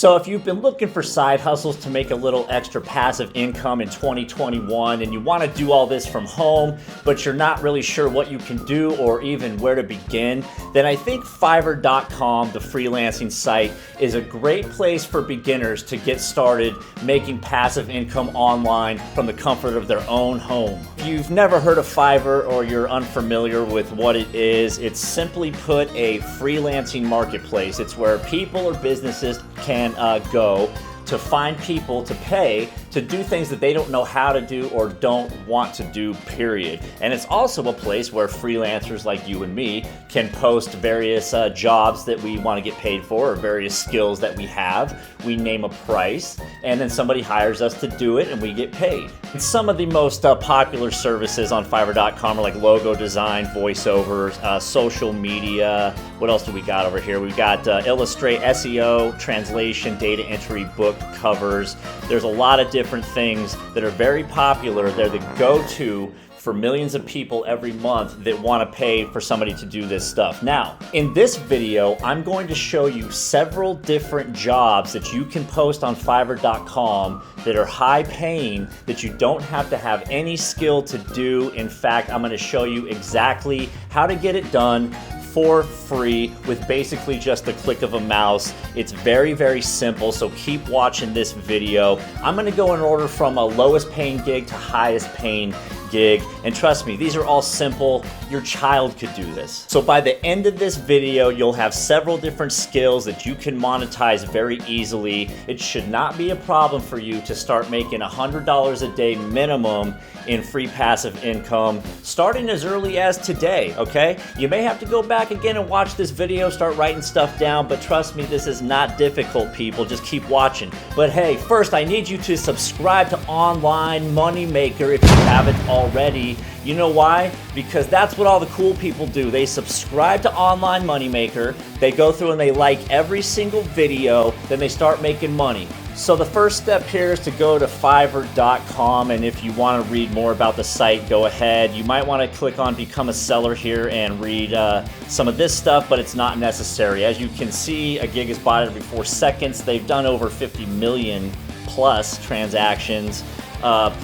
So if you've been looking for side hustles to make a little extra passive income in 2021 and you want to do all this from home, but you're not really sure what you can do or even where to begin, then I think Fiverr.com, the freelancing site, is a great place for beginners to get started making passive income online from the comfort of their own home. If you've never heard of Fiverr or you're unfamiliar with what it is, it's simply put a freelancing marketplace. It's where people or businesses can go to find people to pay to do things that they don't know how to do or don't want to do, period. And it's also a place where freelancers like you and me can post various jobs that we want to get paid for or various skills that we have. We name a price and then somebody hires us to do it and we get paid. And some of the most popular services on Fiverr.com are like logo design, voiceovers, social media. What else do we got over here? We've got Illustrate, SEO, translation, data entry, book covers. There's a lot of different things that are very popular. They're the go-to for millions of people every month that want to pay for somebody to do this stuff. Now, in this video, I'm going to show you several different jobs that you can post on Fiverr.com that are high paying, that you don't have to have any skill to do. In fact, I'm going to show you exactly how to get it done for free with basically just the click of a mouse. It's very, very simple, so keep watching this video. I'm gonna go in order from a lowest paying gig to highest paying gig, and trust me, these are all simple. Your child could do this. So by the end of this video, you'll have several different skills that you can monetize very easily. It should not be a problem for you to start making $100 a day minimum in free passive income starting as early as today, okay? You may have to go back again and watch this video, start writing stuff down, but trust me, this is not difficult, people. Just keep watching. But hey, first I need you to subscribe to Online Moneymaker if you haven't already. You know why? Because that's what all the cool people do. They subscribe to Online Moneymaker, they go through and they like every single video, then they start making money. So the first step here is to go to Fiverr.com, and if you want to read more about the site, go ahead. You might want to click on Become a Seller here and read some of this stuff, but it's not necessary. As you can see, a gig is bought every 4 seconds. They've done over 50 million plus transactions.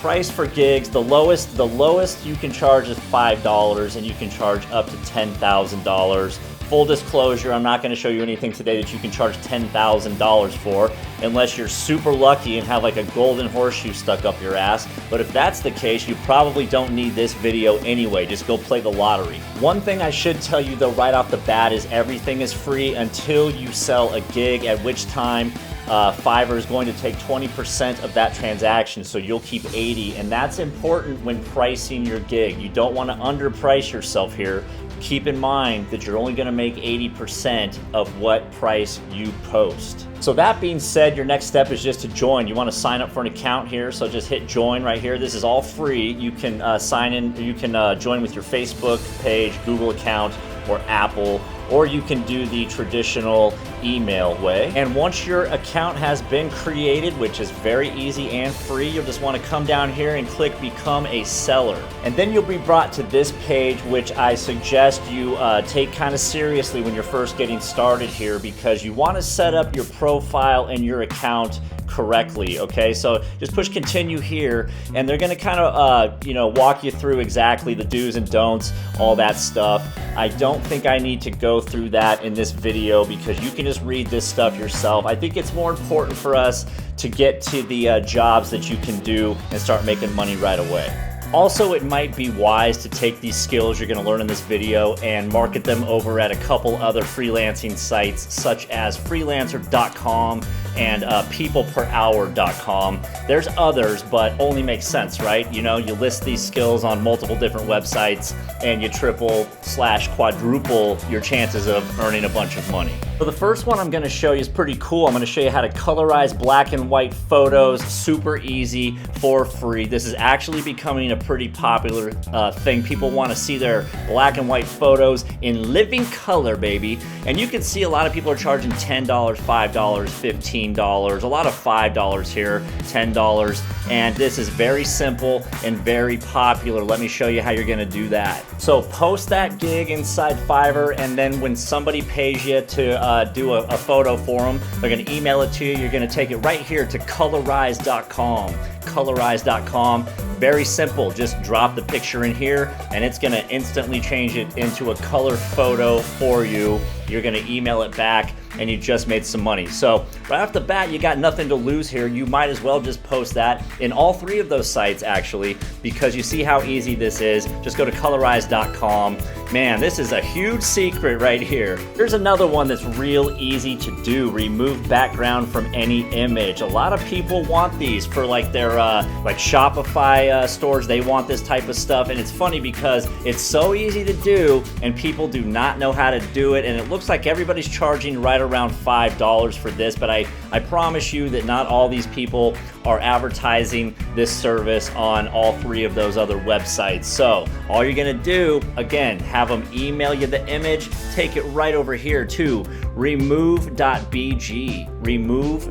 Price for gigs, the lowest you can charge is $5, and you can charge up to $10,000. Full disclosure, I'm not going to show you anything today that you can charge $10,000 for unless you're super lucky and have like a golden horseshoe stuck up your ass. But if that's the case, you probably don't need this video anyway. Just go play the lottery. One thing I should tell you though right off the bat is everything is free until you sell a gig, at which time Fiverr is going to take 20% of that transaction, so you'll keep 80%, and that's important when pricing your gig. You don't want to underprice yourself here. Keep in mind that you're only going to make 80% of what price you post. So that being said, your next step is just to join. You want to sign up for an account here, so just hit join right here. This is all free. You can sign in, you can join with your Facebook page, Google account, or Apple, or you can do the traditional email way. And once your account has been created, which is very easy and free, you'll just want to come down here and click Become a Seller. And then you'll be brought to this page, which I suggest you take kind of seriously when you're first getting started here, because you want to set up your profile and your account correctly, okay? So just push continue here, and they're gonna kind of walk you through exactly the do's and don'ts, all that stuff. I don't think I need to go through that in this video because you can just read this stuff yourself. I think it's more important for us to get to the jobs that you can do and start making money right away. Also, it might be wise to take these skills you're going to learn in this video and market them over at a couple other freelancing sites such as freelancer.com and peopleperhour.com. There's others, but only makes sense, right? You know, you list these skills on multiple different websites and you triple/quadruple your chances of earning a bunch of money. So the first one I'm going to show you is pretty cool. I'm going to show you how to colorize black and white photos, super easy, for free. This is actually becoming a pretty popular thing. People want to see their black and white photos in living color, baby. And you can see a lot of people are charging $10, $5, $15, a lot of $5 here, $10. And this is very simple and very popular. Let me show you how you're going to do that. So post that gig inside Fiverr, and then when somebody pays you to do a photo for them. They're going to email it to you. You're going to take it right here to colorize.com. Colorize.com. Very simple. Just drop the picture in here and it's going to instantly change it into a color photo for you. You're going to email it back and you just made some money. So right off the bat, you got nothing to lose here. You might as well just post that in all three of those sites actually, because you see how easy this is. Just go to colorize.com. Man, this is a huge secret right here. Here's another one that's real easy to do. Remove background from any image. A lot of people want these for like their like Shopify stores. They want this type of stuff, and it's funny because it's so easy to do and people do not know how to do it, and it looks like everybody's charging right around $5 for this, but I promise you that not all these people are advertising this service on all three of those other websites. So all you're gonna do, again, have them email you the image, take it right over here to remove.bg, remove.bg,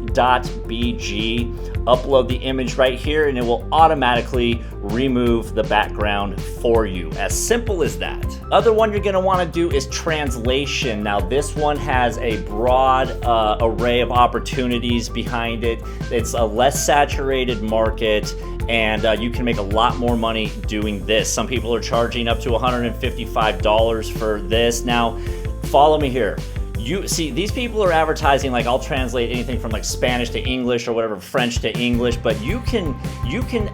upload the image right here and it will automatically remove the background for you. As simple as that. Other one you're gonna wanna do is translation. Now this one has a broad array of opportunities behind it. It's a less saturated market, and you can make a lot more money doing this. Some people are charging up to $155 for this. Now, follow me here. You see, these people are advertising like I'll translate anything from like Spanish to English or whatever, French to English, but you can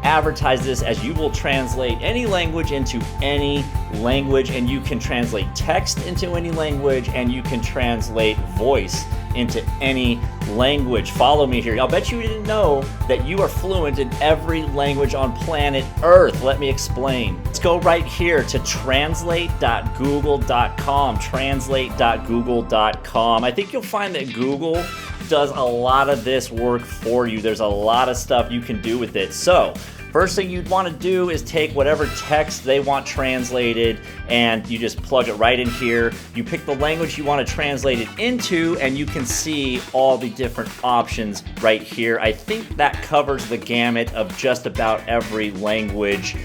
advertise this as you will translate any language into any language, and you can translate text into any language, and you can translate voice into any language. Follow me here. I'll bet you didn't know that you are fluent in every language on planet Earth. Let me explain. Let's go right here to translate.google.com. Translate.google.com. I think you'll find that Google does a lot of this work for you. There's a lot of stuff you can do with it. So first thing you'd want to do is take whatever text they want translated and you just plug it right in here. You pick the language you want to translate it into and you can see all the different options right here. I think that covers the gamut of just about every language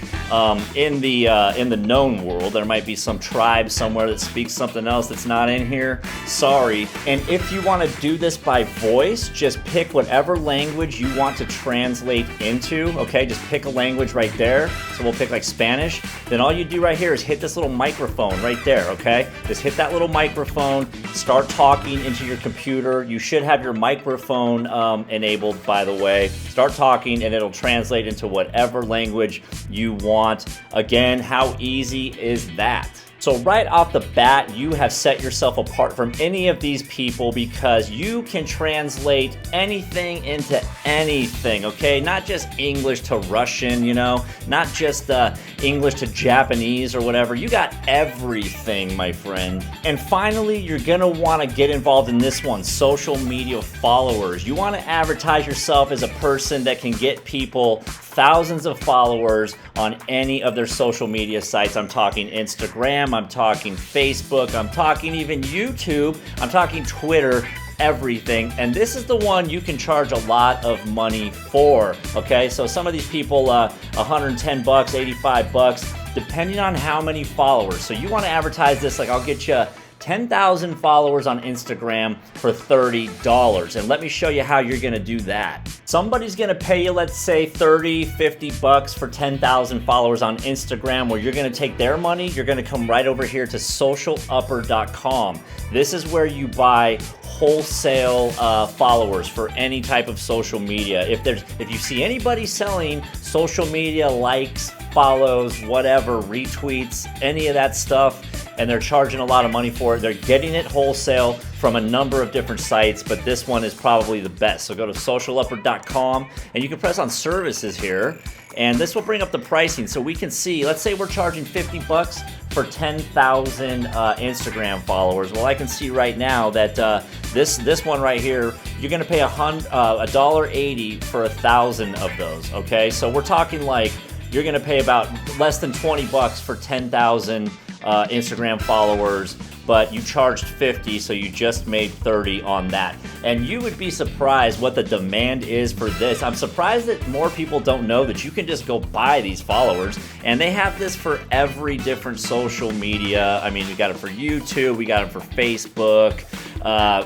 in the known world. There might be some tribe somewhere that speaks something else that's not in here. Sorry. And if you want to do this by voice, just pick whatever language you want to translate into. Okay, just pick a language right there. So we'll pick like Spanish. Then all you do right here is hit this little microphone right there, okay? Just hit that little microphone, start talking into your computer. You should have your microphone enabled, by the way. Start talking and it'll translate into whatever language you want. Again, how easy is that? So right off the bat, you have set yourself apart from any of these people because you can translate anything into anything, okay? Not just English to Russian, you know? Not just English to Japanese or whatever. You got everything, my friend. And finally, you're gonna wanna get involved in this one, social media followers. You wanna advertise yourself as a person that can get people thousands of followers on any of their social media sites. I'm talking Instagram, I'm talking Facebook, I'm talking even YouTube, I'm talking Twitter, everything. And this is the one you can charge a lot of money for, okay? So some of these people, $110, $85, depending on how many followers. So you want to advertise this like I'll get you 10,000 followers on Instagram for $30. And let me show you how you're gonna do that. Somebody's gonna pay you, let's say $30, $50 for 10,000 followers on Instagram, where you're gonna take their money, you're gonna come right over here to socialupper.com. This is where you buy wholesale followers for any type of social media. If you see anybody selling social media likes, follows, whatever, retweets, any of that stuff, and they're charging a lot of money for it, they're getting it wholesale from a number of different sites, but this one is probably the best. So go to socialupper.com and you can press on services here, and this will bring up the pricing so we can see. Let's say we're charging $50 for 10,000 Instagram followers. Well, I can see right now that this one right here, you're gonna pay $1.80 for 1,000 of those, okay? So we're talking like you're gonna pay about less than $20 for 10,000 Instagram followers, but you charged 50, so you just made 30 on that. And you would be surprised what the demand is for this. I'm surprised that more people don't know that you can just go buy these followers, and they have this for every different social media. I mean, we got it for YouTube, we got it for Facebook,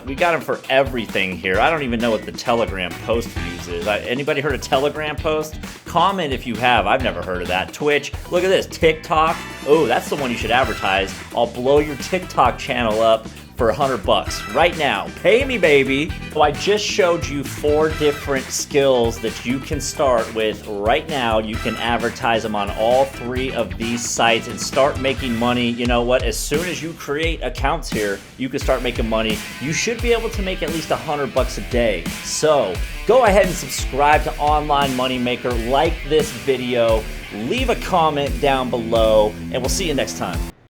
We got them for everything here. I don't even know what the Telegram post uses. Anybody heard of Telegram post? Comment if you have. I've never heard of that. Twitch. Look at this. TikTok. Oh, that's the one you should advertise. I'll blow your TikTok channel up for $100 right now. Pay me, baby. So I just showed you 4 different skills that you can start with right now. You can advertise them on all 3 of these sites and start making money. You know what? As soon as you create accounts here, you can start making money. You should be able to make at least $100 a day. So go ahead and subscribe to Online Moneymaker. Like this video, leave a comment down below, and we'll see you next time.